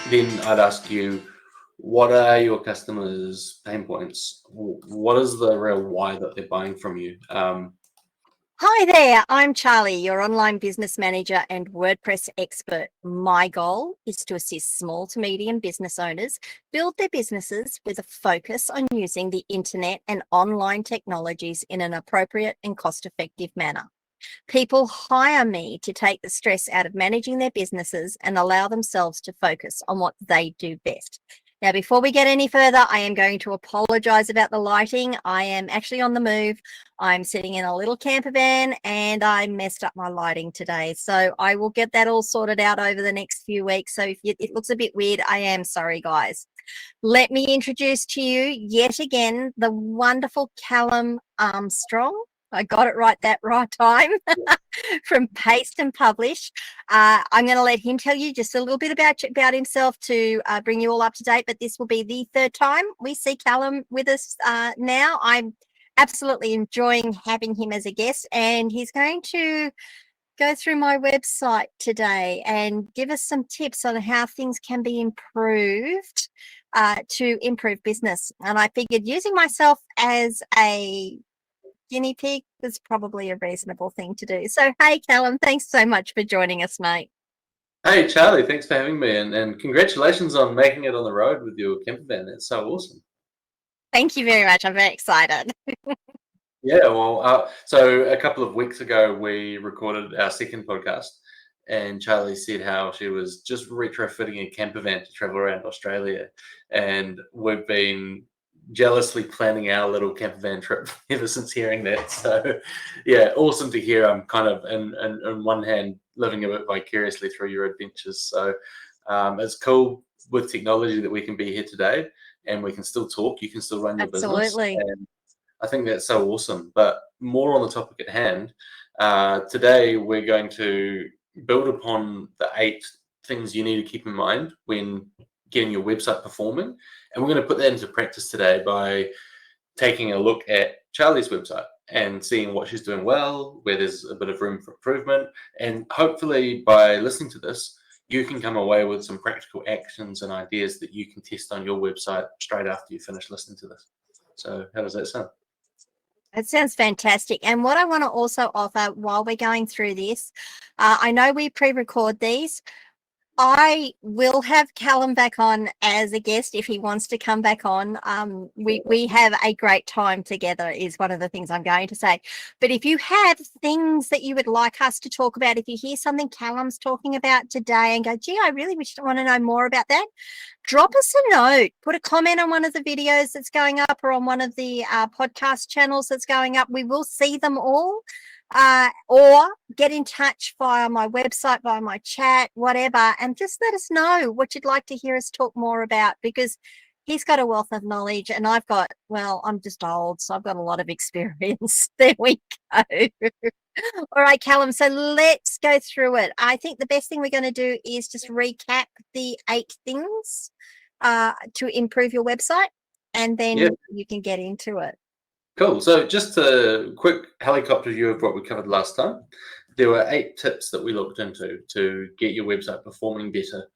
then I'd ask you, what are your customers' pain points? What is the real why that they're buying from you? Hi there, I'm Charly, your online business manager and WordPress expert. My goal is to assist small to medium business owners build their businesses with a focus on using the internet and online technologies in an appropriate and cost-effective manner. People hire me to take the stress out of managing their businesses and allow themselves to focus on what they do best. Now, before we get any further, I am going to apologize about the lighting. I am actually on the move. I'm sitting in a little camper van and I messed up my lighting today. So I will get that all sorted out over the next few weeks. So if it looks a bit weird, I am sorry, guys. Let me introduce to you yet again the wonderful Callum Armstrong. I got it right that right time from Paste and Publish. I'm going to let him tell you just a little bit about himself to bring you all up to date, but this will be the third time we see Callum with us now. I'm absolutely enjoying having him as a guest, and he's going to go through my website today and give us some tips on how things can be improved to improve business. And I figured using myself as a guinea pig was probably a reasonable thing to do. So, hey, Callum, thanks so much for joining us, mate. Hey, Charlie, thanks for having me, and congratulations on making it on the road with your camper van. That's so awesome. Thank you very much. I'm very excited. Yeah, well, so a couple of weeks ago, we recorded our second podcast, and Charlie said how she was just retrofitting a camper van to travel around Australia, and we've been jealously planning our little camper van trip ever since hearing that. So, yeah, awesome to hear. I'm kind of, in one hand, living a bit vicariously through your adventures. So, it's cool with technology that we can be here today, and we can still talk. You can still run your business. Absolutely. And I think that's so awesome. But more on the topic at hand, today we're going to build upon the 8 things you need to keep in mind when getting your website performing. And we're going to put that into practice today by taking a look at Charlie's website and seeing what she's doing well, where there's a bit of room for improvement. And hopefully by listening to this, you can come away with some practical actions and ideas that you can test on your website straight after you finish listening to this. So how does that sound? It sounds fantastic. And what I want to also offer while we're going through this, I know we pre-record these. I will have Callum back on as a guest if he wants to come back on. We have a great time together is one of the things I'm going to say. But if you have things that you would like us to talk about, if you hear something Callum's talking about today and go, gee, I really want to know more about that, drop us a note, put a comment on one of the videos that's going up or on one of the podcast channels that's going up. We will see them all. Or get in touch via my website, via my chat, whatever, and just let us know what you'd like to hear us talk more about, because he's got a wealth of knowledge and I've got, well, I'm just old, so I've got a lot of experience. There we go. All right, Callum, so let's go through it. I think the best thing we're going to do is just recap the 8 things to improve your website, and then you can get into it. Cool. So just a quick helicopter view of what we covered last time. There were 8 tips that we looked into to get your website performing better.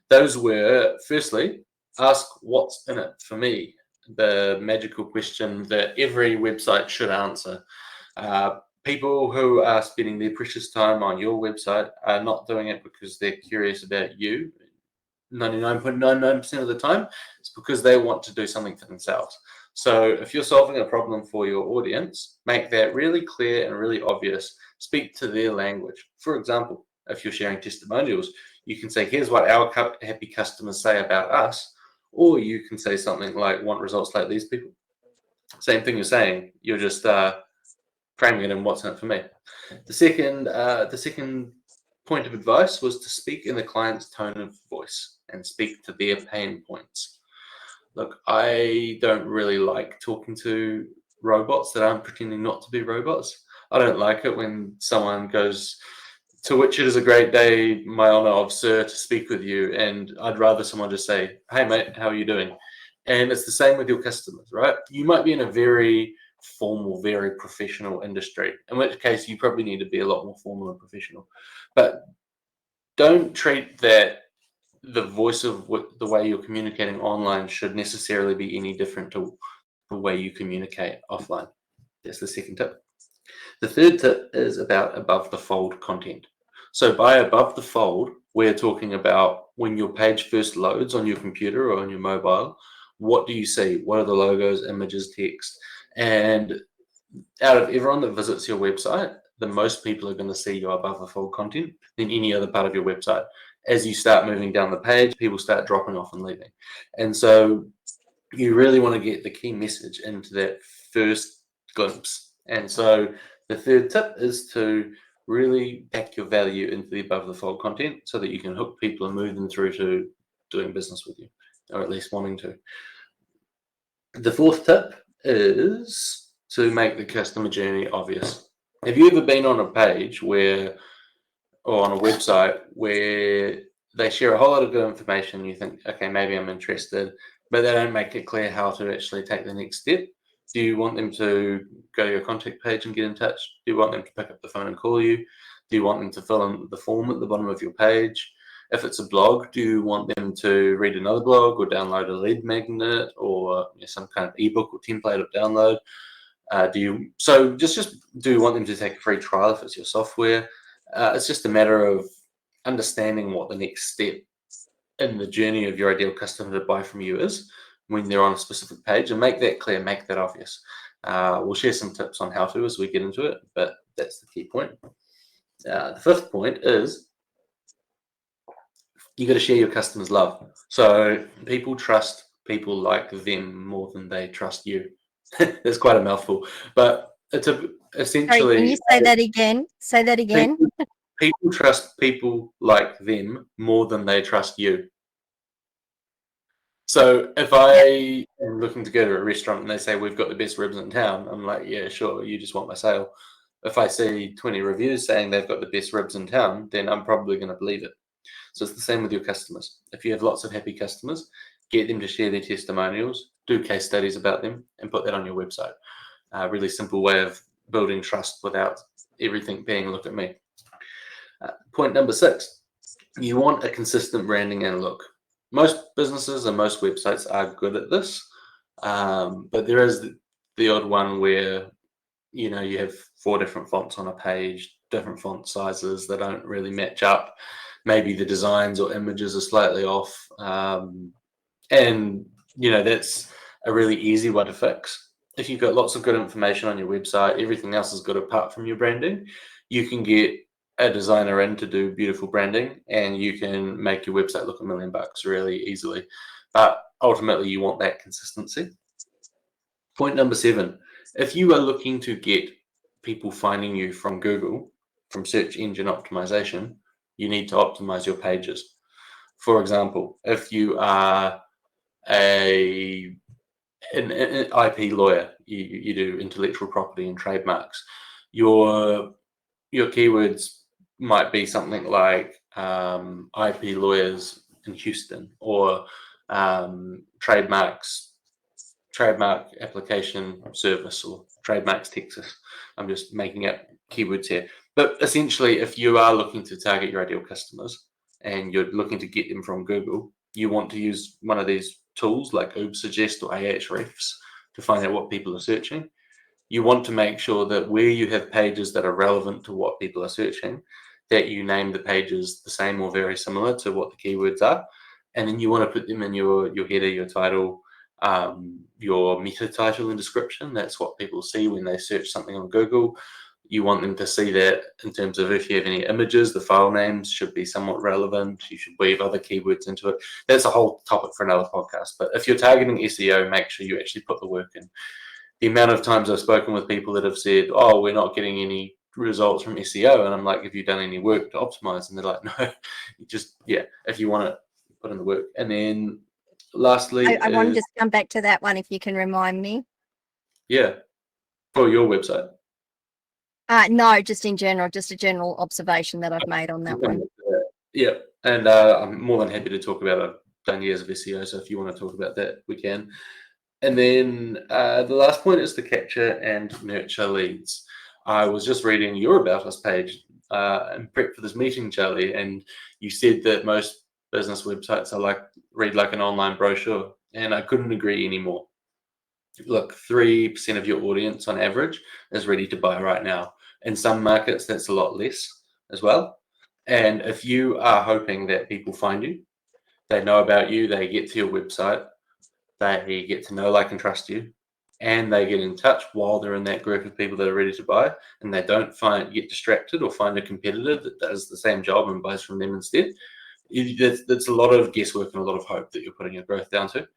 Those were, firstly, ask what's in it for me, the magical question that every website should answer. People who are spending their precious time on your website are not doing it because they're curious about you. 99.99% of the time, it's because they want to do something for themselves. So if you're solving a problem for your audience, make that really clear and really obvious. Speak to their language. For example, if you're sharing testimonials, you can say, here's what our happy customers say about us. Or you can say something like, want results like these people. Same thing you're saying. You're just framing it in what's in it for me. The second point of advice was to speak in the client's tone of voice and speak to their pain points. Look, I don't really like talking to robots that aren't pretending not to be robots. I don't like it when someone goes, to which it is a great day, my honor of sir, to speak with you. And I'd rather someone just say, hey, mate, how are you doing? And it's the same with your customers, right? You might be in a very formal, very professional industry, in which case you probably need to be a lot more formal and professional. But don't treat that the voice of the way you're communicating online should necessarily be any different to the way you communicate offline. That's the second tip. The third tip is about above the fold content. So by above the fold, we're talking about when your page first loads on your computer or on your mobile, what do you see? What are the logos, images, text? And out of everyone that visits your website, the most people are going to see your above the fold content than any other part of your website. As you start moving down the page, people start dropping off and leaving. And so you really want to get the key message into that first glimpse. And so the third tip is to really pack your value into the above the fold content so that you can hook people and move them through to doing business with you, or at least wanting to. The fourth tip is to make the customer journey obvious. Have you ever been on a page or on a website where they share a whole lot of good information, you think, okay, maybe I'm interested, but they don't make it clear how to actually take the next step? Do you want them to go to your contact page and get in touch? Do you want them to pick up the phone and call you? Do you want them to fill in the form at the bottom of your page? If it's a blog, do you want them to read another blog or download a lead magnet or some kind of ebook or template of download? Do you want them to take a free trial if it's your software? It's just a matter of understanding what the next step in the journey of your ideal customer to buy from you is when they're on a specific page, and make that clear, make that obvious. We'll share some tips on how to as we get into it, but that's the key point. The fifth point is you got to share your customers' love. So people trust people like them more than they trust you. That's quite a mouthful, but it's essentially. Sorry, can you say that again? Say that again. People trust people like them more than they trust you. So if I am looking to go to a restaurant and they say, we've got the best ribs in town, I'm like, yeah, sure, you just want my sale. If I see 20 reviews saying they've got the best ribs in town, then I'm probably going to believe it. So it's the same with your customers. If you have lots of happy customers, get them to share their testimonials, do case studies about them, and put that on your website. A really simple way of building trust without everything being, look at me. Point number 6, you want a consistent branding and look. Most businesses and most websites are good at this, but there is the odd one where you have 4 different fonts on a page, different font sizes that don't really match up. Maybe the designs or images are slightly off, and that's a really easy one to fix. If you've got lots of good information on your website, everything else is good apart from your branding, you can get a designer in to do beautiful branding, and you can make your website look $1 million really easily. But ultimately, you want that consistency. Point number 7, if you are looking to get people finding you from Google, from search engine optimization, you need to optimize your pages. For example, if you are an IP lawyer, you do intellectual property and trademarks, your keywords might be something like IP lawyers in Houston, or trademark application service, or trademarks Texas. I'm just making up keywords here. But essentially, if you are looking to target your ideal customers and you're looking to get them from Google, you want to use one of these tools like Ubersuggest or Ahrefs to find out what people are searching. You want to make sure that where you have pages that are relevant to what people are searching, that you name the pages the same or very similar to what the keywords are. And then you want to put them in your header, your title, your meta title and description. That's what people see when they search something on Google. You want them to see that in terms of if you have any images, the file names should be somewhat relevant. You should weave other keywords into it. That's a whole topic for another podcast. But if you're targeting SEO, make sure you actually put the work in. The amount of times I've spoken with people that have said, oh, we're not getting any results from SEO. And I'm like, have you done any work to optimize? And they're like, no, if you want to put in the work. And then lastly, I want to just come back to that one if you can remind me. Yeah, for your website. No, just in general, just a general observation that I've made on that one. Yeah, and I'm more than happy to talk about it. I've done years of SEO, so if you want to talk about that, we can. And then the last point is to capture and nurture leads. I was just reading your About Us page in prep for this meeting, Charly, and you said that most business websites are read like an online brochure, and I couldn't agree anymore. Look, 3% of your audience on average is ready to buy right now. In some markets, that's a lot less as well. And if you are hoping that people find you, they know about you, they get to your website, they get to know, like, and trust you, and they get in touch while they're in that group of people that are ready to buy, and they don't get distracted or find a competitor that does the same job and buys from them instead, that's a lot of guesswork and a lot of hope that you're putting your growth down to.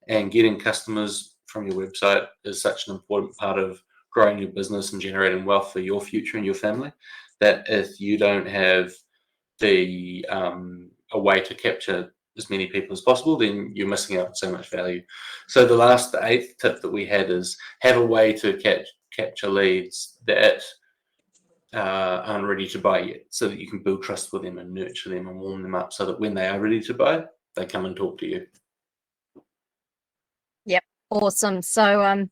And getting customers from your website is such an important part of growing your business and generating wealth for your future and your family, that if you don't have a way to capture as many people as possible, then you're missing out on so much value. So the 8th tip that we had is have a way to capture leads that aren't ready to buy yet, so that you can build trust with them and nurture them and warm them up, so that when they are ready to buy, they come and talk to you. Yep, awesome. So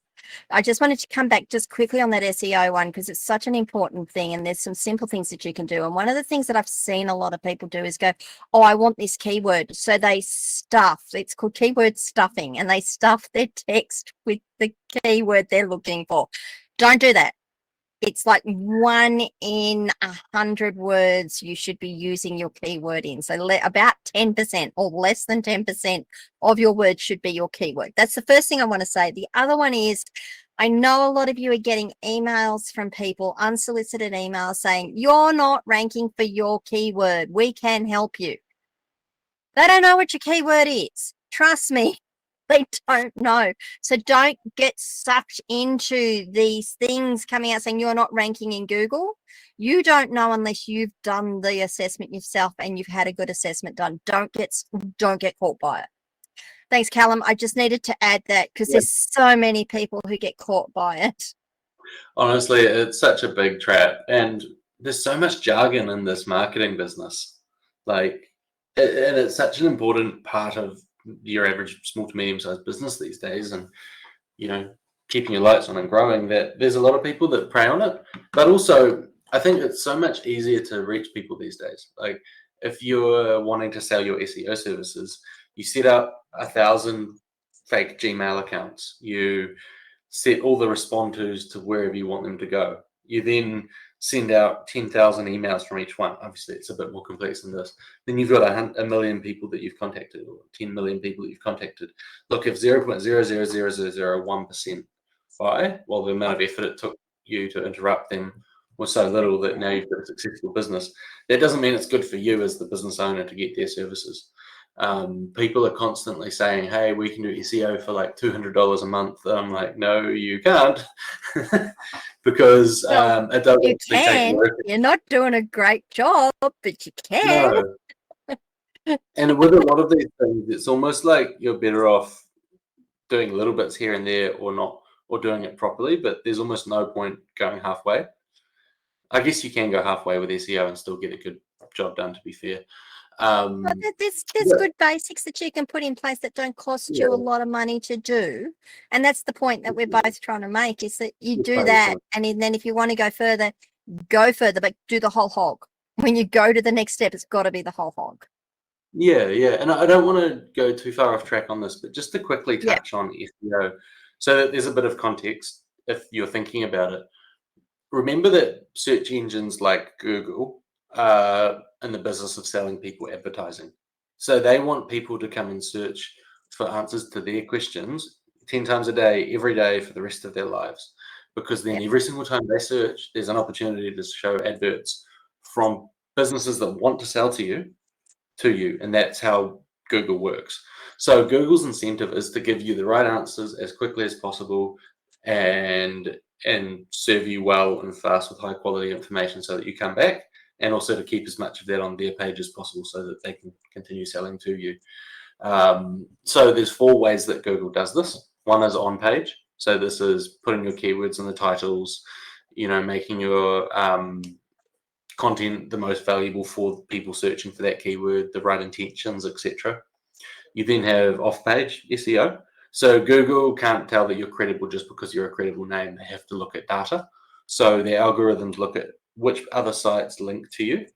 I just wanted to come back just quickly on that SEO one, because it's such an important thing, and there's some simple things that you can do. And one of the things that I've seen a lot of people do is go, oh, I want this keyword. So they stuff, it's called keyword stuffing, and they stuff their text with the keyword they're looking for. Don't do that. It's like 1 in 100 words you should be using your keyword in. So about 10% or less than 10% of your words should be your keyword. That's the first thing I want to say. The other one is, I know a lot of you are getting emails from people, unsolicited emails, saying, you're not ranking for your keyword. We can help you. They don't know what your keyword is. Trust me. They don't know. So don't get sucked into these things coming out saying you're not ranking in Google. You don't know unless you've done the assessment yourself and you've had a good assessment done. Don't get caught by it. Thanks, Callum. I just needed to add that, because there's so many people who get caught by it. Honestly, it's such a big trap, and there's so much jargon in this marketing business. And it's such an important part of your average small to medium sized business these days, and keeping your lights on and growing, that there's a lot of people that prey on it. But also, I think it's so much easier to reach people these days. Like, if you're wanting to sell your SEO services, you set up 1,000 fake Gmail accounts, you set all the respond tos to wherever you want them to go, you then send out 10,000 emails from each one. Obviously, it's a bit more complex than this. Then you've got a million people that you've contacted, or 10 million people that you've contacted. Look, if 0.00001% buy, well, the amount of effort it took you to interrupt them was so little that now you've got a successful business. That doesn't mean it's good for you as the business owner to get their services. People are constantly saying, hey, we can do SEO for like $200 a month. I'm like, no, you can't. Because it doesn't you can. You're not doing a great job, but you can. No. And with a lot of these things, it's almost like you're better off doing little bits here and there, or not, or doing it properly, but there's almost no point going halfway. I guess you can go halfway with SEO and still get a good job done, to be fair. There's good basics that you can put in place that don't cost you a lot of money to do. And that's the point that we're both trying to make, is that you do that, and then if you want to go further, but do the whole hog. When you go to the next step, it's got to be the whole hog. Yeah. And I don't want to go too far off track on this, but just to quickly touch on SEO, so that there's a bit of context if you're thinking about it. Remember that search engines like Google are in the business of selling people advertising. So they want people to come and search for answers to their questions 10 times a day, every day, for the rest of their lives. Because then every single time they search, there's an opportunity to show adverts from businesses that want to sell to you. And that's how Google works. So Google's incentive is to give you the right answers as quickly as possible, and serve you well and fast with high quality information, so that you come back, and also to keep as much of that on their page as possible, so that they can continue selling to you. So there's 4 ways that Google does this. One is on page. So this is putting your keywords in the titles, making your content the most valuable for people searching for that keyword, the right intentions, etc. You then have off-page SEO. So Google can't tell that you're credible just because you're a credible name. They have to look at data. So their algorithms look at which other sites link to you,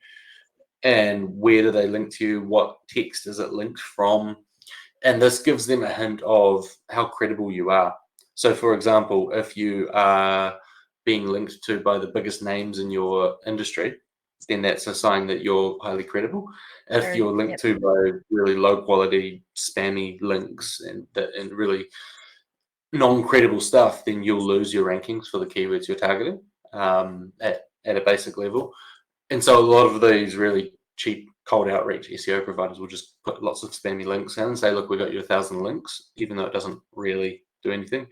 and where do they link to you, what text is it linked from, and this gives them a hint of how credible you are. So for example, if you are being linked to by the biggest names in your industry, then that's a sign that you're highly credible. If you're linked to by really low quality spammy links and really non-credible stuff, then you'll lose your rankings for the keywords you're targeting at a basic level. And so a lot of these really cheap cold outreach SEO providers will just put lots of spammy links in and say, look, we got you 1,000 links, even though it doesn't really do anything.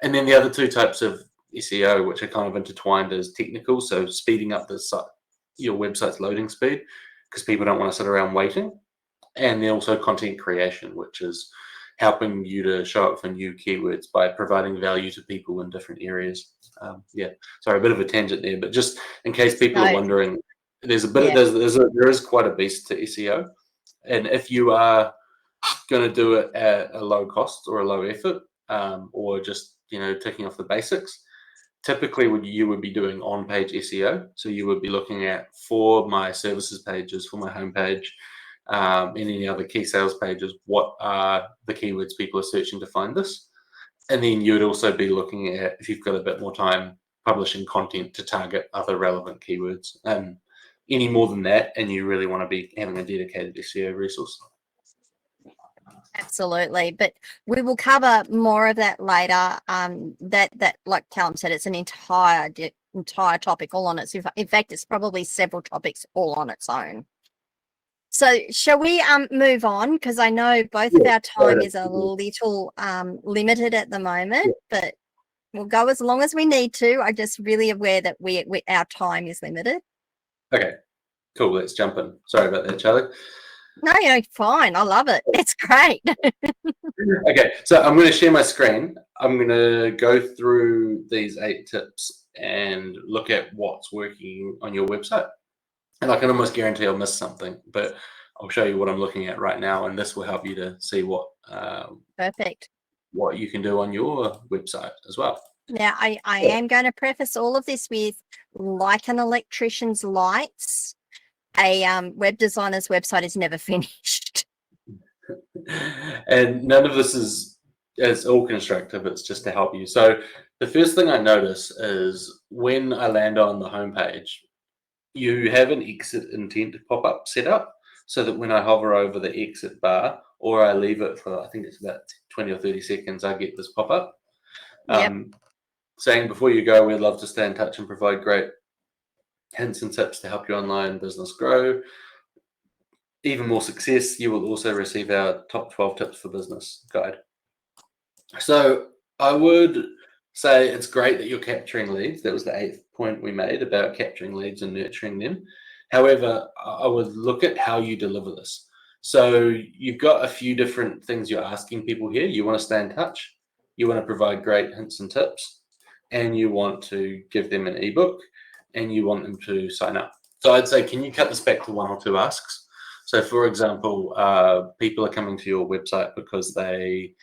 And then the other two types of SEO, which are kind of intertwined, is technical, so speeding up your website's loading speed because people don't want to sit around waiting. And then also content creation, which is helping you to show up for new keywords by providing value to people in different areas. Sorry, a bit of a tangent there, but just in case people are wondering, there's a bit of there is quite a beast to SEO, and if you are going to do it at a low cost or a low effort, or just ticking off the basics, typically you would be doing on-page SEO. So you would be looking at, for my services pages, for my homepage, and any other key sales pages, what are the keywords people are searching to find this? And then you would also be looking at, if you've got a bit more time, publishing content to target other relevant keywords. Any more than that, and you really want to be having a dedicated SEO resource. Absolutely, but we will cover more of that later. That like Callum said, it's an entire topic all on its. In fact, it's probably several topics all on its own. So shall we move on? Because I know both of our time is a little limited at the moment, but we'll go as long as we need to. I'm just really aware that our time is limited. Okay, cool. Let's jump in. Sorry about that, Charlie. No, fine. I love it. It's great. Okay, so I'm going to share my screen. I'm going to go through these 8 tips and look at what's working on your website. And I can almost guarantee I'll miss something, but I'll show you what I'm looking at right now, and this will help you to see what perfect, what you can do on your website as well. Now, I am going to preface all of this with, like an electrician's lights, a web designer's website is never finished. And none of this is all constructive. It's just to help you. So the first thing I notice is when I land on the homepage, you have an exit intent pop-up set up so that when I hover over the exit bar or I leave it for, I think it's about 20 or 30 seconds, I get this pop-up saying, before you go, we'd love to stay in touch and provide great hints and tips to help your online business grow. Even more success, you will also receive our top 12 tips for business guide. So I would say it's great that you're capturing leads. That was the 8th point we made about capturing leads and nurturing them. However, I would look at how you deliver this. So you've got a few different things you're asking people here. You want to stay in touch, you want to provide great hints and tips, and you want to give them an ebook, and you want them to sign up. So I'd say, can you cut this back to 1 or 2 asks? So for example, people are coming to your website because they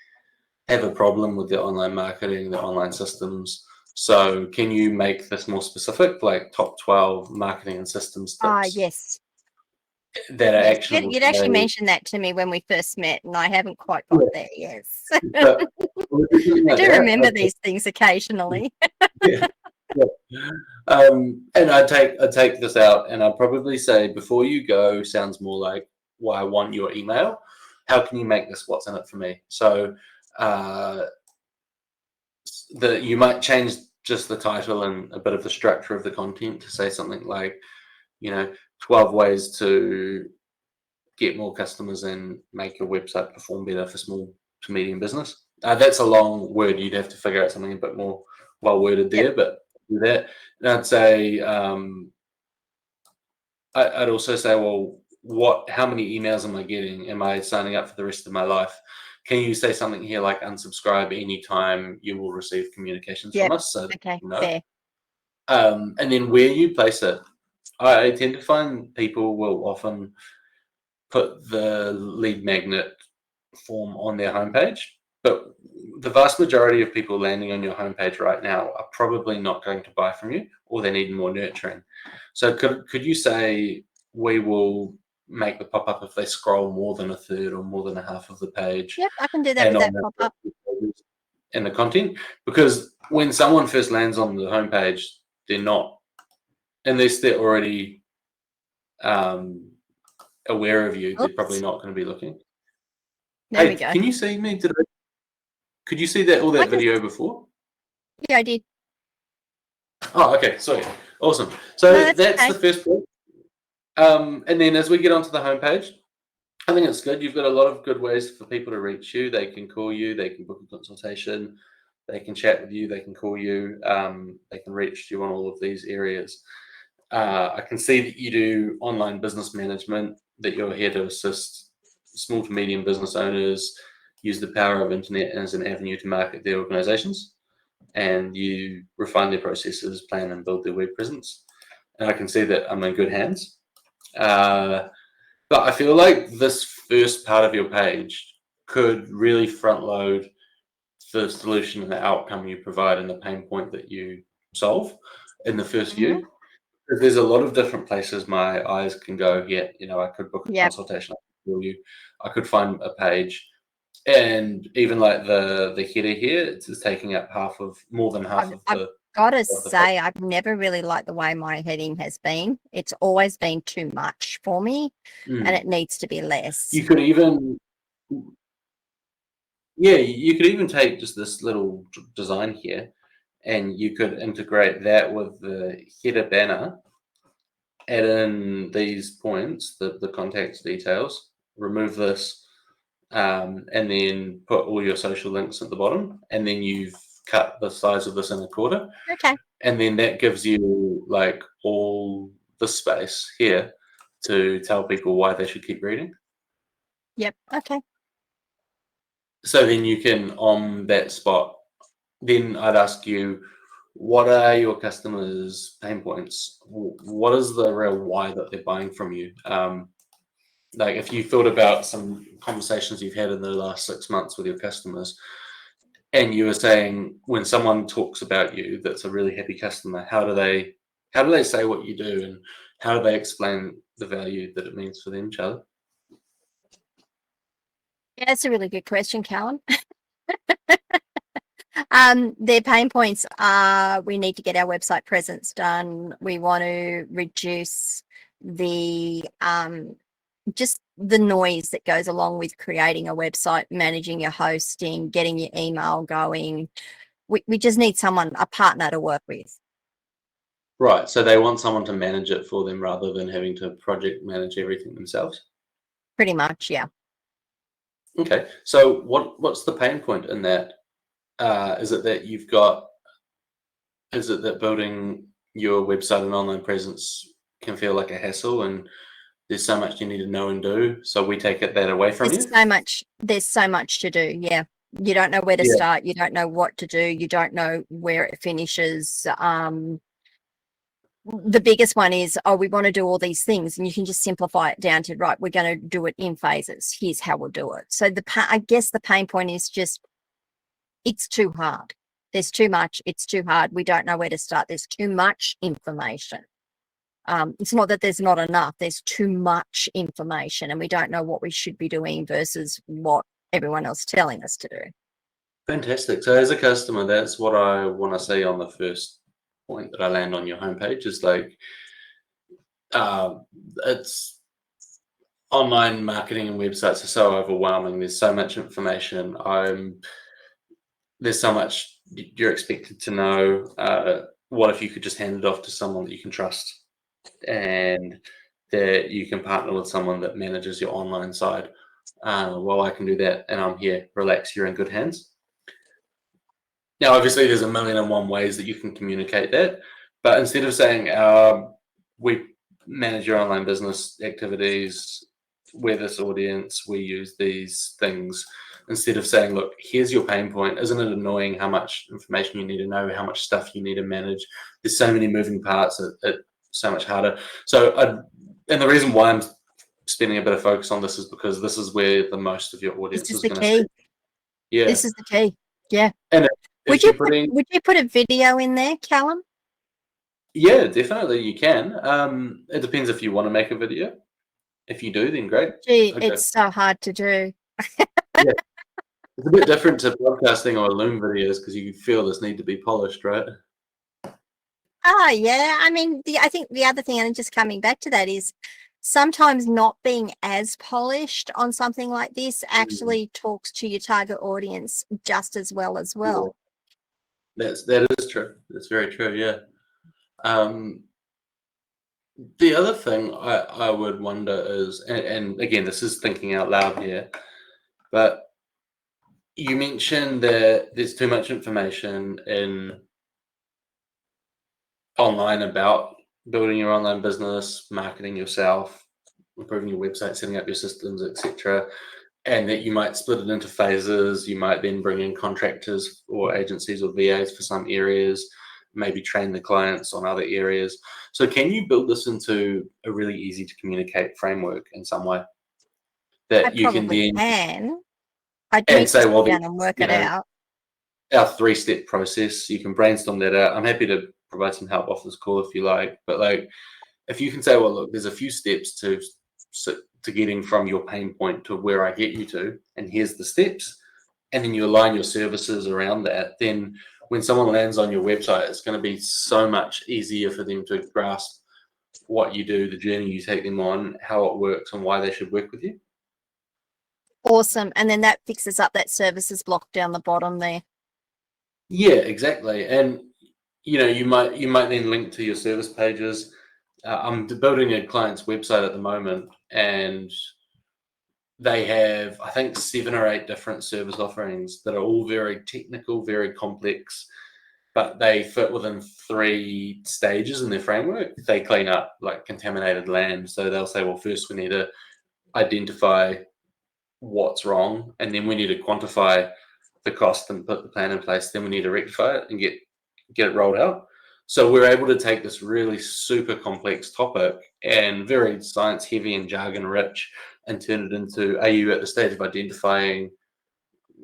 have a problem with their online marketing, their online systems. So can you make this more specific, like top 12 marketing and systems tips? Yes. That are actionable. You'd actually mentioned that to me when we first met, and I haven't quite got there. Yes. So, I do remember these things occasionally. And I take this out, and I'd probably say, before you go, sounds more like, well, I want your email. How can you make this what's in it for me? So you might change just the title and a bit of the structure of the content to say something like, 12 ways to get more customers and make your website perform better for small to medium business. That's a long word. You'd have to figure out something a bit more well worded there, but do that. And I'd say, I'd also say, well, how many emails am I getting? Am I signing up for the rest of my life? Can you say something here like unsubscribe anytime you will receive communications from us? So fair. And then where you place it, I tend to find people will often put the lead magnet form on their homepage, but the vast majority of people landing on your homepage right now are probably not going to buy from you, or they need more nurturing. So could you say, we will make the pop-up if they scroll more than a third or more than a half of the page. Yep, I can do that with that pop-up. And the content, because when someone first lands on the homepage, they're not, unless they're already aware of you, they're probably not going to be looking. There we go. Can you see me? Could you see that video before? Yeah, I did. Oh, okay, sorry. Awesome. So that's okay. The first point. And then as we get onto the homepage, I think it's good. You've got a lot of good ways for people to reach you. They can call you, they can book a consultation, they can chat with you, they can call you, they can reach you on all of these areas. I can see that you do online business management, that you're here to assist small to medium business owners use the power of internet as an avenue to market their organizations, and you refine their processes, plan and build their web presence. And I can see that I'm in good hands. But I feel like this first part of your page could really front load the solution and the outcome you provide and the pain point that you solve in the first view. There's a lot of different places my eyes can go. Yeah, I could book a consultation. I could find a page, and even like the header here, it's taking up more than half of the. Gotta say, I've never really liked the way my heading has been. It's always been too much for me, and it needs to be less. You could even, you could even take just this little design here, and you could integrate that with the header banner, add in these points, the contact details, remove this, and then put all your social links at the bottom, and then you've cut the size of this in a quarter. Okay. And then that gives you like all the space here to tell people why they should keep reading. Yep. Okay. So then you can, on that spot, then I'd ask you, what are your customers' pain points? What is the real why that they're buying from you? Like if you thought about some conversations you've had in the last 6 months with your customers, and you were saying when someone talks about you that's a really happy customer, how do they say what you do, and how do they explain the value that it means for them, Charly? Yeah, that's a really good question, Callum. Their pain points are, we need to get our website presence done. We want to reduce the just the noise that goes along with creating a website, managing your hosting, getting your email going. We just need a partner to work with. Right. So they want someone to manage it for them rather than having to project manage everything themselves? Pretty much, yeah. Okay. So what's the pain point in that? Is it that building your website and online presence can feel like a hassle, and there's so much you need to know and do, so we take that away from you? There's so much to do, yeah. You don't know where to start, you don't know what to do, you don't know where it finishes. The biggest one is, we want to do all these things, and you can just simplify it down to, right, we're going to do it in phases. Here's how we'll do it. So I guess the pain point is just, it's too hard. There's too much. It's too hard. We don't know where to start. There's too much information. It's not that there's not enough. There's too much information, and we don't know what we should be doing versus what everyone else is telling us to do. Fantastic. So as a customer, that's what I want to see on the first point that I land on your homepage, is like, it's online marketing and websites are so overwhelming. There's so much information. There's so much you're expected to know. What if you could just hand it off to someone that you can trust, and that you can partner with someone that manages your online side? Well, I can do that, and I'm here. Relax, you're in good hands. Now, obviously, there's a million and one ways that you can communicate that, but instead of saying, we manage your online business activities, we're this audience, we use these things, instead of saying, look, here's your pain point. Isn't it annoying how much information you need to know, how much stuff you need to manage? There's so many moving parts, it's so much harder. So, and the reason why I'm spending a bit of focus on this is because this is where the most of your audience is going to see. Yeah. This is the key. Yeah. And would you put a video in there, Callum? Yeah, definitely you can. It depends if you want to make a video. If you do, then great. Gee, Okay. it's so hard to do. Yeah. It's a bit different to podcasting or Loom videos because you feel this need to be polished, right? Oh, yeah. I mean, I think the other thing, and just coming back to that, is sometimes not being as polished on something like this actually talks to your target audience just as well as well. Yeah. That is true. That's very true. Yeah. The other thing I would wonder is, and again, this is thinking out loud here, but you mentioned that there's too much information in online about building your online business, marketing yourself, improving your website, setting up your systems, etc., and that you might split it into phases. You might then bring in contractors or agencies or VAs for some areas, maybe train the clients on other areas. So can you build this into a really easy to communicate framework in some way I that you can probably then can. I'd and need to say, sit well, down and work it out. our 3-step process, you can brainstorm that out. I'm happy to provide some help off this call if you like, but like if you can say, well, look, there's a few steps to getting from your pain point to where I get you to, and here's the steps, and then you align your services around that, then when someone lands on your website, it's going to be so much easier for them to grasp what you do, the journey you take them on, how it works, and why they should work with you. Awesome. And then that fixes up that services block down the bottom there. Yeah, exactly. And you might then link to your service pages. I'm building a client's website at the moment, and they have, I think, 7 or 8 different service offerings that are all very technical, very complex, but they fit within 3 stages in their framework. They clean up like contaminated land. So they'll say, well, first we need to identify what's wrong, and then we need to quantify the cost and put the plan in place. Then we need to rectify it and get it rolled out. So we're able to take this really super complex topic and very science heavy and jargon rich and turn it into, are you at the stage of identifying,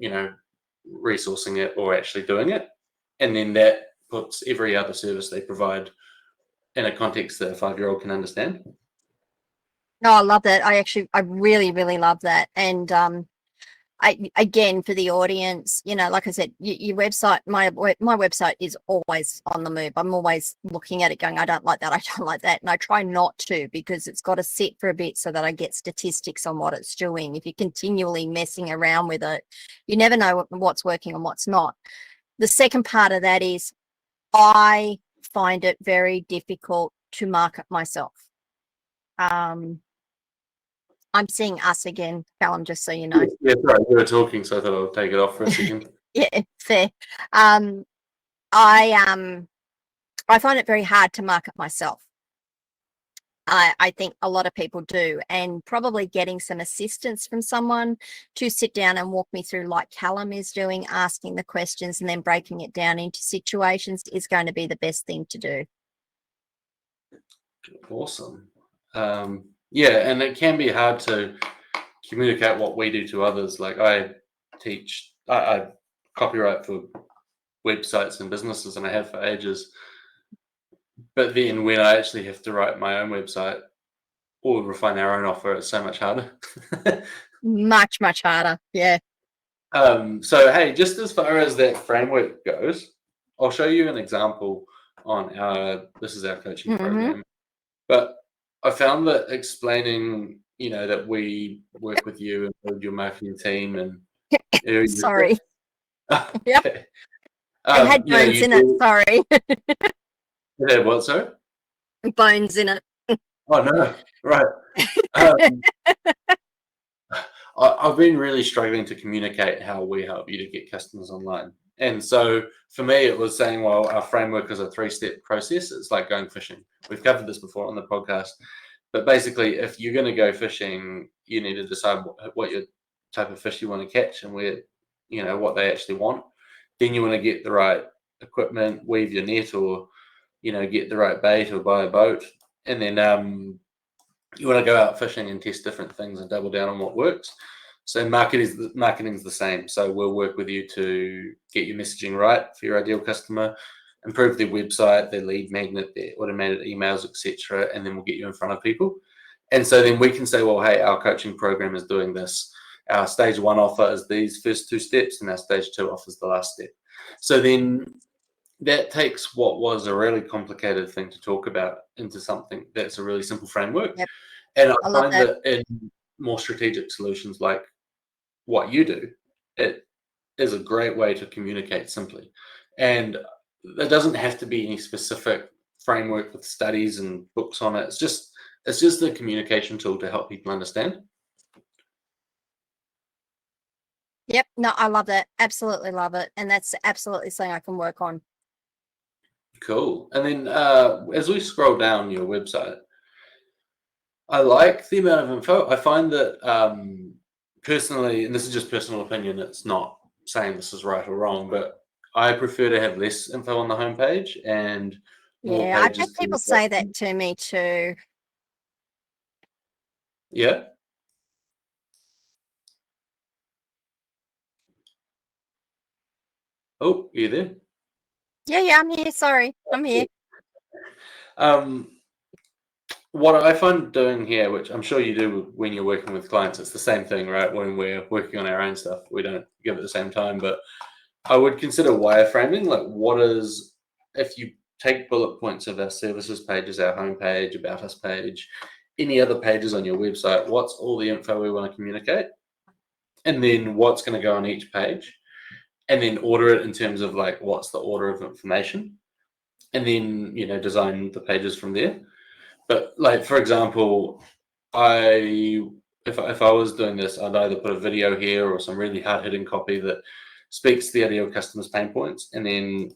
resourcing it or actually doing it? And then that puts every other service they provide in a context that a 5-year-old can understand. No, I love that. I really, really love that. And again, for the audience, like I said, your website, my website is always on the move. I'm always looking at it going, I don't like that. I don't like that. And I try not to, because it's got to sit for a bit so that I get statistics on what it's doing. If you're continually messing around with it, you never know what's working and what's not. The second part of that is I find it very difficult to market myself. I'm seeing us again, Callum, just so you know. Yeah, sorry, you were talking, so I thought I'll take it off for a second. Yeah, fair. I find it very hard to market myself. I think a lot of people do, and probably getting some assistance from someone to sit down and walk me through, like Callum is doing, asking the questions and then breaking it down into situations, is going to be the best thing to do. Awesome. Yeah, and it can be hard to communicate what we do to others. Like I copyright for websites and businesses, and I have for ages. But then when I actually have to write my own website or refine our own offer, it's so much harder. Much, much harder. Yeah. So hey, just as far as that framework goes, I'll show you an example on this is our coaching program. But I found that explaining, that we work with you and build your marketing team and sorry. Okay. Yep. It had bones in it. Sorry. It had what, sorry? Bones in it. Oh no, right. I've been really struggling to communicate how we help you to get customers online. And so for me, it was saying, well, our framework is a 3-step process. It's like going fishing. We've covered this before on the podcast. But basically, if you're going to go fishing, you need to decide what your type of fish you want to catch and where, what they actually want. Then you want to get the right equipment, weave your net, or, get the right bait or buy a boat. And then you want to go out fishing and test different things and double down on what works. So marketing's the same. So we'll work with you to get your messaging right for your ideal customer, improve their website, their lead magnet, their automated emails, etc., and then we'll get you in front of people. And so then we can say, well, hey, our coaching program is doing this. Our stage 1 offer is these first 2 steps, and our stage 2 offer is the last step. So then that takes what was a really complicated thing to talk about into something that's a really simple framework. Yep. And I love find that in more strategic solutions like what you do, it is a great way to communicate simply. And there doesn't have to be any specific framework with studies and books on it. It's just a communication tool to help people understand. Yep. No, I love that. Absolutely love it. And that's absolutely something I can work on. Cool. And then as we scroll down your website, I like the amount of info. I find that personally, and this is just personal opinion, it's not saying this is right or wrong, but I prefer to have less info on the homepage and more Yeah, I've pages. had people say that to me too. Yeah. Oh, you there? Yeah, I'm here. Sorry, I'm here. What I find doing here, which I'm sure you do when you're working with clients, it's the same thing, right? When we're working on our own stuff, we don't give it the same time, but I would consider wireframing, like what is, if you take bullet points of our services pages, our homepage, about us page, any other pages on your website, what's all the info we want to communicate? And then what's going to go on each page? And then order it in terms of like, what's the order of information? And then, design the pages from there. But like, for example, if I was doing this, I'd either put a video here or some really hard-hitting copy that speaks to the ideal customer's pain points and then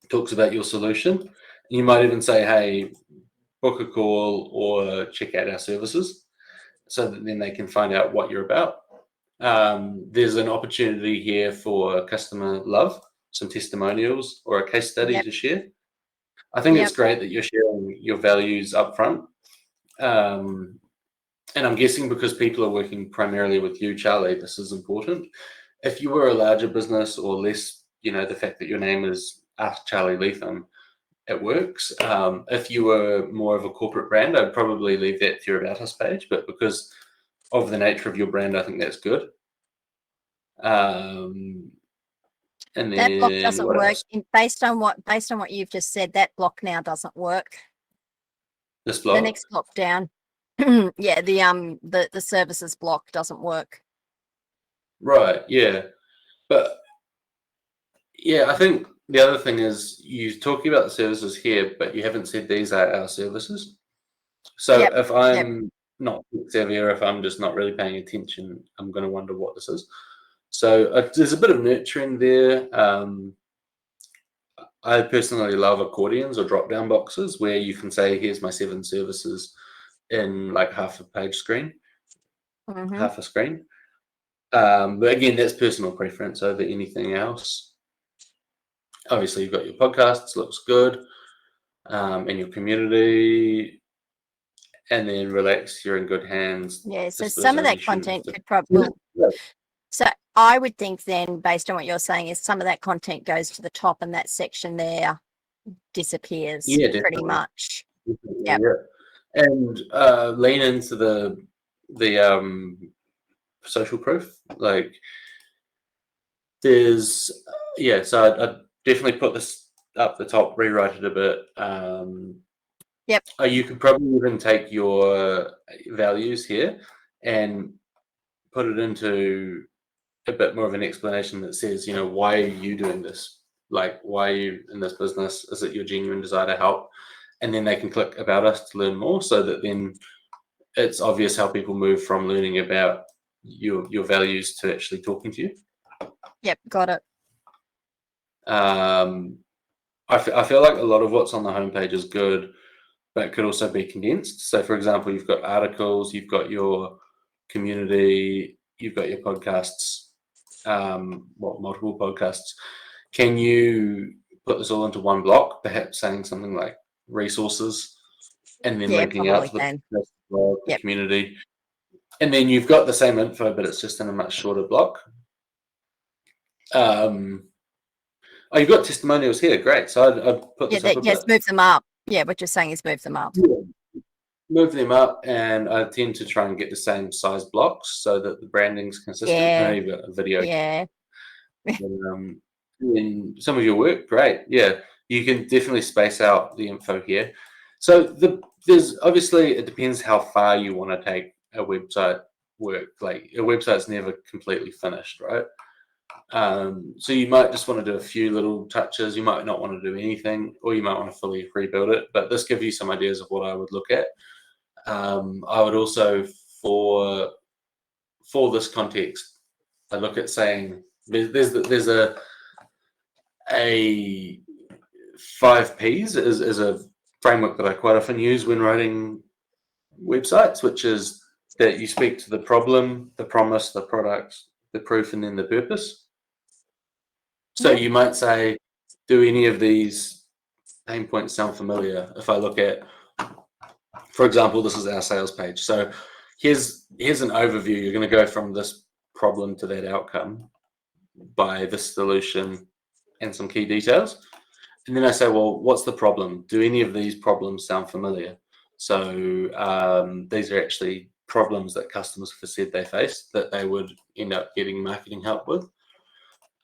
talks about your solution. You might even say, hey, book a call or check out our services so that then they can find out what you're about. There's an opportunity here for customer love, some testimonials or a case study to share. I think it's great that you're sharing your values up front. And I'm guessing because people are working primarily with you, Charly, this is important. If you were a larger business or less, the fact that your name is Ask Charly Leetham, it works. If you were more of a corporate brand, I'd probably leave that to your About Us page, but because of the nature of your brand, I think that's good. And then that block doesn't work. Based on what you've just said, that block now doesn't work. This block? The next block down. Yeah, the services block doesn't work. Right, yeah. But yeah, I think the other thing is you're talking about the services here, but you haven't said these are our services. So if I'm not savvy or if I'm just not really paying attention, I'm going to wonder what this is. So there's a bit of nurturing there. I personally love accordions or drop-down boxes where you can say, here's my 7 services in like half a page screen, half a screen. But again, that's personal preference over anything else. Obviously, you've got your podcasts, looks good, and your community, and then relax, you're in good hands. Yeah, so some of that content could probably... So I would think then, based on what you're saying, is some of that content goes to the top and that section there disappears pretty much. Yeah. And lean into the social proof. Like there's, so I'd definitely put this up the top, rewrite it a bit. You could probably even take your values here and put it into a bit more of an explanation that says, why are you doing this? Like, why are you in this business? Is it your genuine desire to help? And then they can click about us to learn more, so that then it's obvious how people move from learning about your values to actually talking to you. Yep, got it. I feel like a lot of what's on the homepage is good, but it could also be condensed. So, for example, you've got articles, you've got your community, you've got your podcasts, multiple podcasts. Can you put this all into one block, perhaps saying something like resources and then linking out to the community? And then you've got the same info, but it's just in a much shorter block. Oh, you've got testimonials here. Great. So I'd put Yeah, this up a yes, bit. move them up. Yeah, what you're saying is move them up. Yeah. Move them up, and I tend to try and get the same size blocks so that the branding's consistent. I know Yeah, you've got a video. yeah. In some of your work, great. Yeah, you can definitely space out the info here. So there's obviously, it depends how far you want to take a website work. Like a website's never completely finished, right? So you might just want to do a few little touches. You might not want to do anything, or you might want to fully rebuild it. But this gives you some ideas of what I would look at. I would also, for this context, I look at saying there's a 5 Ps is a framework that I quite often use when writing websites, which is that you speak to the problem, the promise, the product, the proof, and then the purpose. So you might say, do any of these pain points sound familiar? If I look at, for example, this is our sales page. So here's an overview. You're going to go from this problem to that outcome by this solution and some key details. And then I say, well, what's the problem? Do any of these problems sound familiar? So these are actually problems that customers have said they face that they would end up getting marketing help with.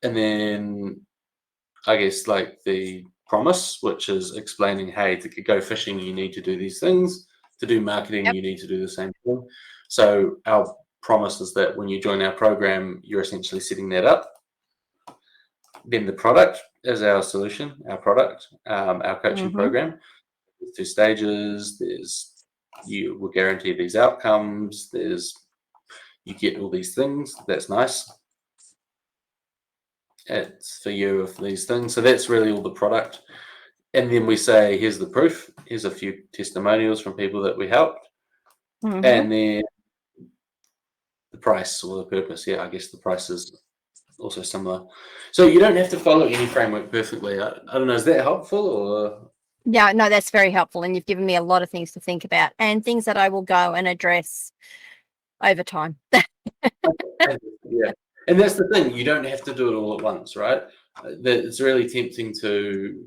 And then I guess like the promise, which is explaining, hey, to go fishing, you need to do these things. To do marketing, you need to do the same thing. So our promise is that when you join our program, you're essentially setting that up. Then the product is our solution, our product, our coaching program. There's 2 stages. You will guarantee these outcomes. You get all these things. That's nice. It's for you of these things. So that's really all the product. And then we say, here's the proof. Here's a few testimonials from people that we helped. And then the price or the purpose. Yeah, I guess the price is also similar. So you don't have to follow any framework perfectly. I don't know, is that helpful or? Yeah, no, that's very helpful. And you've given me a lot of things to think about and things that I will go and address over time. Yeah. And that's the thing, you don't have to do it all at once, right? It's really tempting to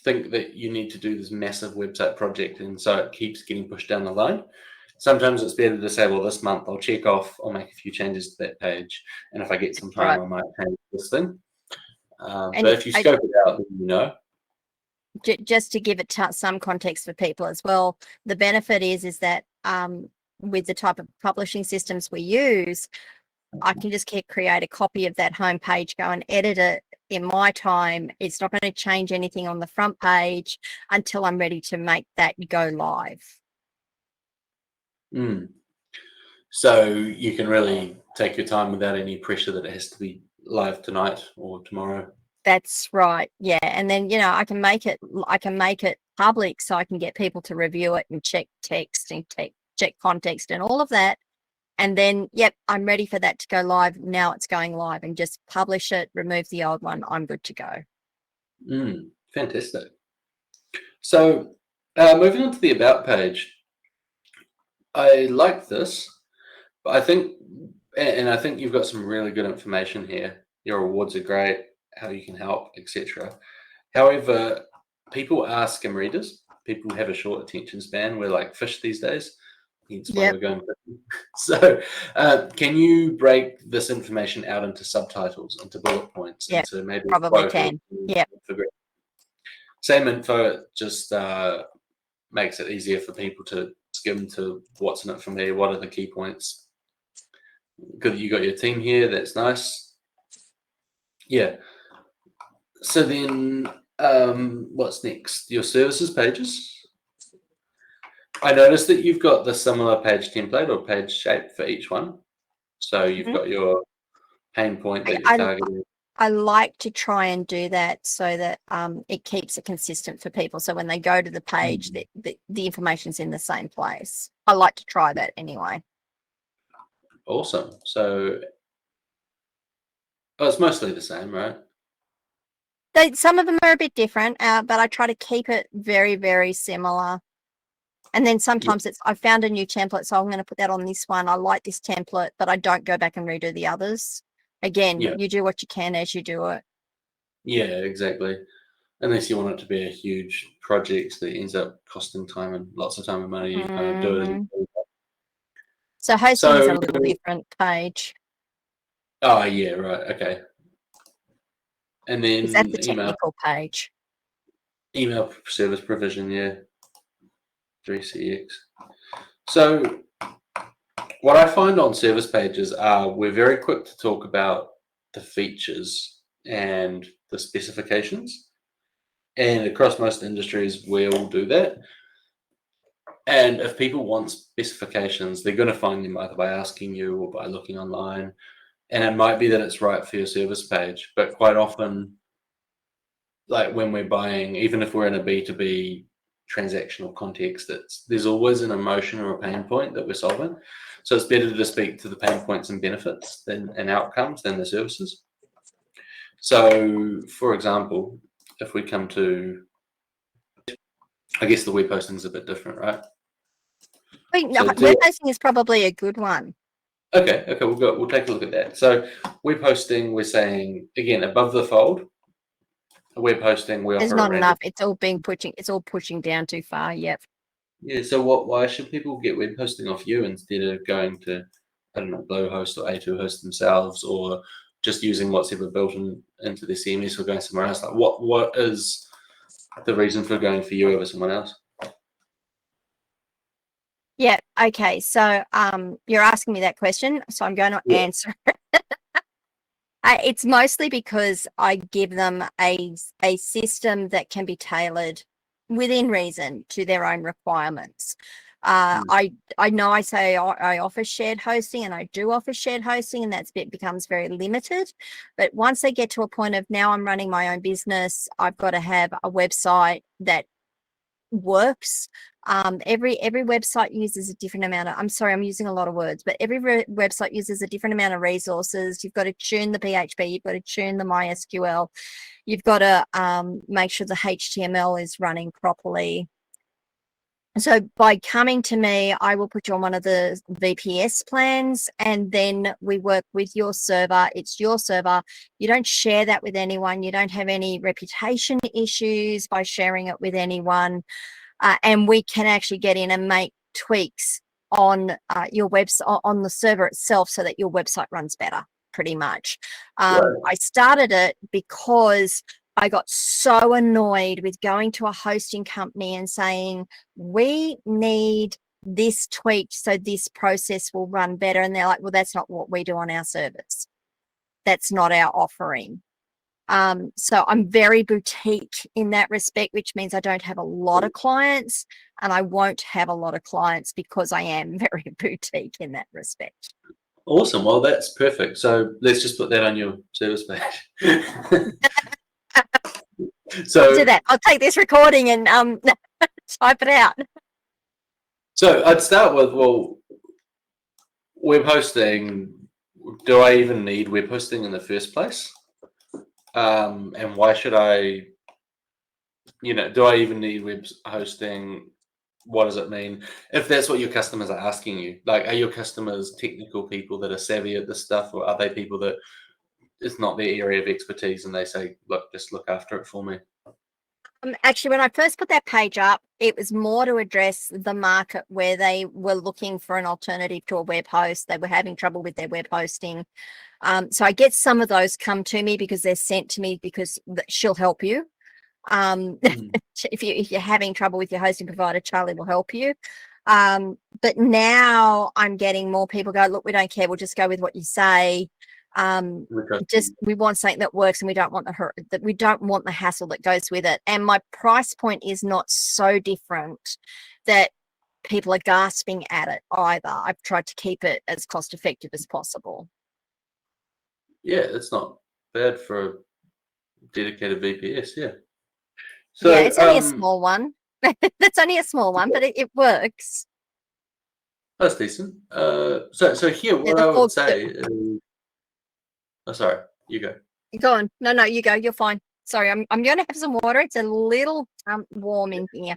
think that you need to do this massive website project, and so it keeps getting pushed down the line. Sometimes it's better to say, well, this month I'll make a few changes to that page, and if I get some time, I might change this thing. But if you scope it out, then you know. Just to give it some context for people as well, the benefit is that with the type of publishing systems we use, I can just create a copy of that homepage, go and edit it in my time. It's not going to change anything on the front page until I'm ready to make that go live. So you can really take your time without any pressure that it has to be live tonight or tomorrow. That's right. Yeah. And then, I can make it public so I can get people to review it and check text and check context and all of that. And then, yep, I'm ready for that to go live. Now it's going live, and just publish it, remove the old one. I'm good to go. Fantastic. So moving on to the About page. I like this, but I think you've got some really good information here. Your awards are great, how you can help, etc. However, people are skim readers. People have a short attention span. We're like fish these days. Hence why we're going fishing. So can you break this information out into subtitles, into bullet points, into maybe probably can. Yeah. Same info, it just makes it easier for people to skim to what's in it for me, what are the key points. Good that you got your team here, that's nice. Yeah. So then what's next? Your services pages. I noticed that you've got the similar page template or page shape for each one. So you've got your pain point that you're targeting. I like to try and do that so that it keeps it consistent for people. So when they go to the page, the information's in the same place. I like to try that anyway. Awesome. So it's mostly the same, right? Some of them are a bit different, but I try to keep it very, very similar. And then sometimes I found a new template, so I'm going to put that on this one. I like this template, but I don't go back and redo the others. Again, Yeah. you do what you can as you do it. Yeah, exactly. Unless you want it to be a huge project that ends up costing time and lots of time and money, you kind of do it. So hosting is So, a little different page. oh yeah, right, okay. And Is that then the technical page? email service provision, yeah, 3CX. So what I find on service pages are we're very quick to talk about the features and the specifications. And across most industries, we'll do that. And if people want specifications, they're going to find them either by asking you or by looking online. And it might be that it's right for your service page, but quite often, like when we're buying, even if we're in a B2B transactional context, there's always an emotion or a pain point that we're solving. So it's better to speak to the pain points and benefits and outcomes than the services. So, for example, if we come to, I guess the web hosting is a bit different, right? Web hosting is probably a good one. Okay, we'll take a look at that. So web hosting, we're saying again above the fold. Web hosting, we There's offer not enough. It's all pushing down too far. Yep. Yeah. So why should people get web hosting off you instead of going to, I don't know, Bluehost or A2Host themselves, or just using what's ever built into their CMS or going somewhere else? Like what is the reason for going for you over someone else? Yeah. Okay. So you're asking me that question, so I'm going to answer. It's mostly because I give them a system that can be tailored within reason to their own requirements. I know I say I offer shared hosting, and I do offer shared hosting, and that becomes very limited. But once they get to a point of now I'm running my own business, I've got to have a website that works. Every website uses a different amount of, I'm sorry, I'm using a lot of words, but every website uses a different amount of resources. You've got to tune the PHP, you've got to tune the MySQL, you've got to make sure the HTML is running properly. So by coming to me, I will put you on one of the VPS plans, and then we work with your server. It's your server. You don't share that with anyone. You don't have any reputation issues by sharing it with anyone. And we can actually get in and make tweaks on your website, on the server itself, so that your website runs better, pretty much. Right. I started it because I got so annoyed with going to a hosting company and saying, we need this tweaked so this process will run better. And they're like, well, that's not what we do on our servers. That's not our offering. So I'm very boutique in that respect, which means I don't have a lot of clients, and I won't have a lot of clients because I am very boutique in that respect. Awesome. Well, that's perfect. So let's just put that on your service page. So I'll do that. I'll take this recording and type it out. So I'd start with, well, web hosting. Do I even need web hosting in the first place? And why should I, do I even need web hosting? What does it mean? If that's what your customers are asking you, like, are your customers technical people that are savvy at this stuff, or are they people that it's not their area of expertise and they say, look, just look after it for me? Actually, when I first put that page up, it was more to address the market where they were looking for an alternative to a web host. They were having trouble with their web hosting. So I get some of those come to me because they're sent to me because she'll help you. If you're having trouble with your hosting provider, Charly will help you. But now I'm getting more people go, look, we don't care. We'll just go with what you say. We want something that works, and we don't want the hassle that goes with it. And my price point is not so different that people are gasping at it either. I've tried to keep it as cost effective as possible. Yeah, it's not bad for a dedicated VPS. Yeah. So yeah, it's only a small one. That's only a small one, but it works. That's decent. So here, what I would say is, oh, sorry, you go. Go on. No, you go. You're fine. Sorry, I'm going to have some water. It's a little warm in here.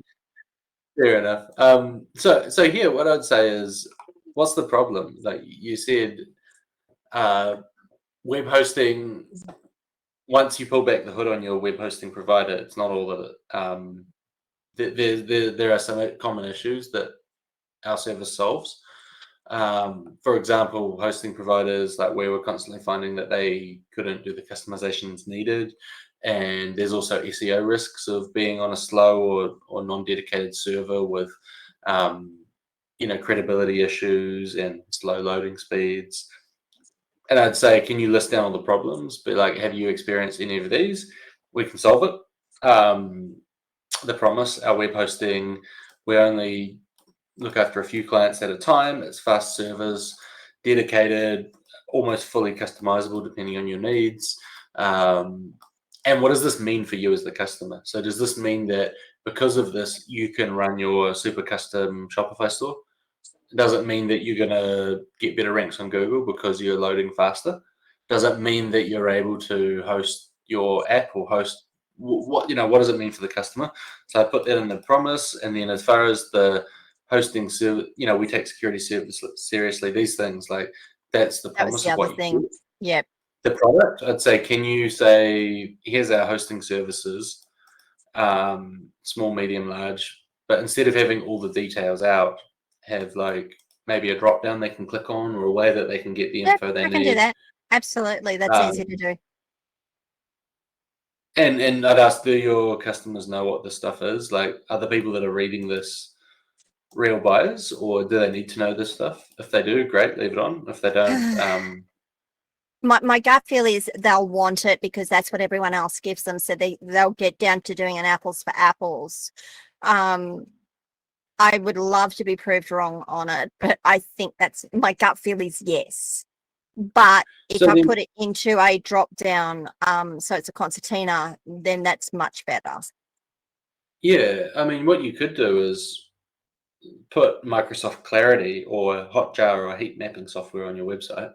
Fair enough. So here, what I'd say is, what's the problem? Like you said, web hosting, once you pull back the hood on your web hosting provider, it's not all of it. There are some common issues that our service solves. For example, hosting providers, like where we're constantly finding that they couldn't do the customizations needed. And there's also SEO risks of being on a slow or non-dedicated server with, credibility issues and slow loading speeds. And I'd say, can you list down all the problems? But like, have you experienced any of these? We can solve it. The promise, our web hosting, we only look after a few clients at a time. It's fast servers, dedicated, almost fully customizable depending on your needs. And what does this mean for you as the customer? So does this mean that because of this, you can run your super custom Shopify store? Does it mean that you're going to get better ranks on Google because you're loading faster? Does it mean that you're able to host your app or host what does it mean for the customer? So I put that in the promise. And then as far as the hosting service, we take security service seriously. These things, like, that's the promise of what you do. Yep. The product, I'd say, can you say, here's our hosting services, small, medium, large, but instead of having all the details out, have like maybe a drop down they can click on, or a way that they can get the info they need. I can do that. Absolutely. That's easy to do. And I'd ask, do your customers know what this stuff is? Like, are the people that are reading this real buyers, or do they need to know this stuff? If they do, great, leave it on. If they don't, my gut feel is they'll want it because that's what everyone else gives them. So they'll get down to doing an apples for apples. I would love to be proved wrong on it, but I think that's my gut feel is yes. But if I put it into a drop down, so it's a concertina, then that's much better. Yeah, I mean, what you could do is put Microsoft Clarity or Hotjar or heat mapping software on your website,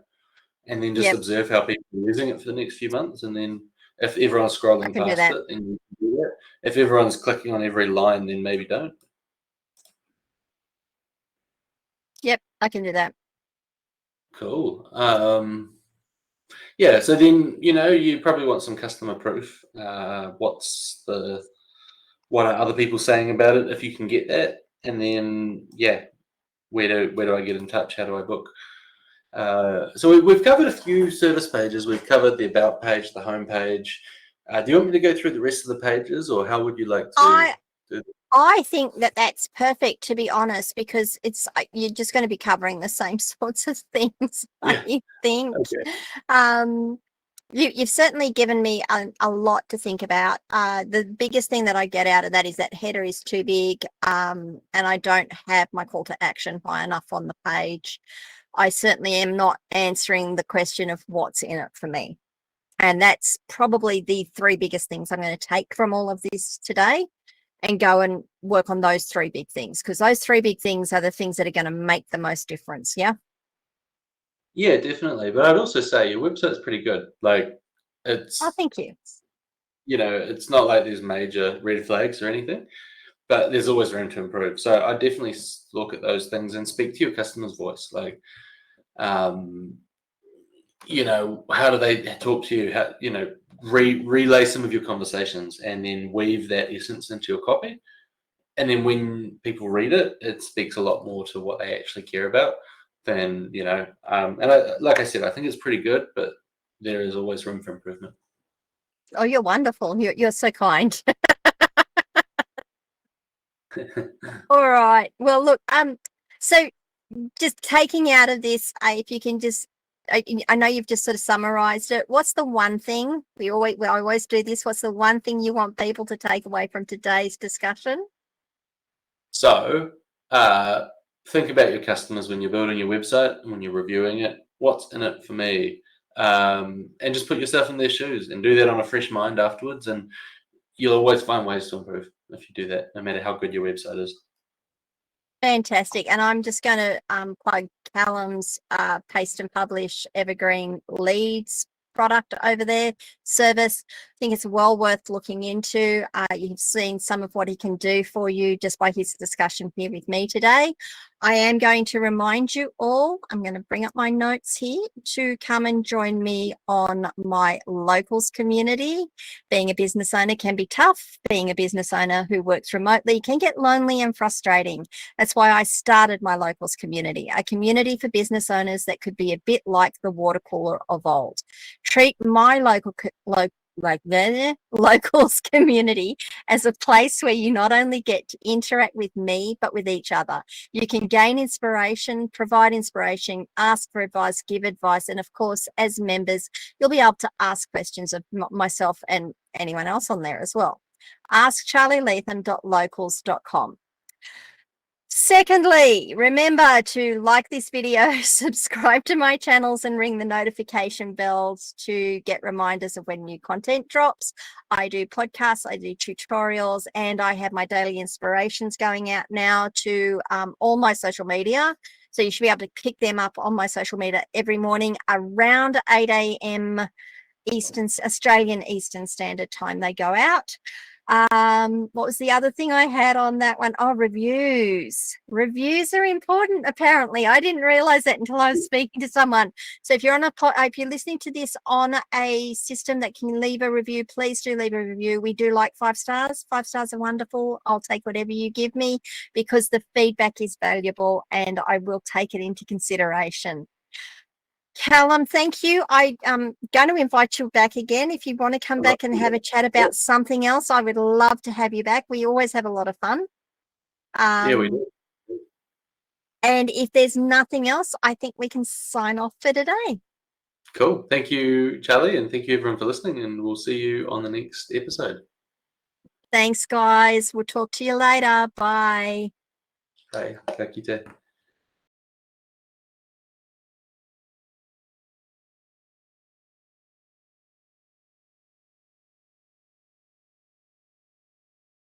and then just observe how people are using it for the next few months. And then if everyone's scrolling past it, then you can do that. If everyone's clicking on every line, then maybe don't. Yep, I can do that. Cool. Yeah, so then, you probably want some customer proof. What are other people saying about it, if you can get that? And then, where do I get in touch? How do I book? So we've covered a few service pages. We've covered the about page, the home page. Do you want me to go through the rest of the pages, or how would you like to do that? I think that's perfect, to be honest, because you're just going to be covering the same sorts of things. Yeah. I think. Okay. You've certainly given me a lot to think about. The biggest thing that I get out of that is that header is too big, and I don't have my call to action high enough on the page. I certainly am not answering the question of what's in it for me. And that's probably the three biggest things I'm going to take from all of this today, and go and work on those three big things, because those three big things are the things that are going to make the most difference. Yeah. Yeah, definitely. But I'd also say your website's pretty good. Like, it's. Oh, thank you. It's not like there's major red flags or anything, but there's always room to improve. So I definitely look at those things and speak to your customer's voice. Like, how do they talk to you? How, relay some of your conversations and then weave that essence into your copy. And then when people read it, it speaks a lot more to what they actually care about than, and like I said, I think it's pretty good, but there is always room for improvement. Oh, you're wonderful. You're so kind. All right. Well, look, so just taking out of this, if you can just, I know you've just sort of summarized it. What's the one thing we always do this? What's the one thing you want people to take away from today's discussion? So, think about your customers when you're building your website and when you're reviewing it. What's in it for me? And just put yourself in their shoes and do that on a fresh mind afterwards. And you'll always find ways to improve if you do that, no matter how good your website is. Fantastic. And I'm just going to plug Callum's Paste and Publish Evergreen Leads product over there, service. I think it's well worth looking into. You've seen some of what he can do for you just by his discussion here with me today. I am going to remind you all, I'm going to bring up my notes here, to come and join me on my locals community. Being a business owner can be tough. Being a business owner who works remotely can get lonely and frustrating. That's why I started my locals community, a community for business owners that could be a bit like the water cooler of old. Treat my locals community as a place where you not only get to interact with me, but with each other. You can gain inspiration, provide inspiration, ask for advice, give advice. And of course, as members, you'll be able to ask questions of myself and anyone else on there as well. Ask charlyleetham.locals.com. Secondly, remember to like this video, subscribe to my channels, and ring the notification bells to get reminders of when new content drops. I do podcasts, I do tutorials, and I have my daily inspirations going out now to all my social media. So you should be able to pick them up on my social media every morning around 8 a.m. Australian Eastern Standard Time. They go out. What was the other thing I had on that one? Oh, reviews. Reviews are important, apparently. I didn't realize that until I was speaking to someone. So if you're on if you're listening to this on a system that can leave a review, please do leave a review. We do like 5 stars. 5 stars are wonderful. I'll take whatever you give me because the feedback is valuable and I will take it into consideration. Callum, thank you. I'm going to invite you back again. If you want to come back and have a chat about something else, I would love to have you back. We always have a lot of fun. Yeah, we do. And if there's nothing else, I think we can sign off for today. Cool. Thank you, Charly, and thank you everyone for listening, and we'll see you on the next episode. Thanks, guys. We'll talk to you later. Bye. Bye. Ka kite.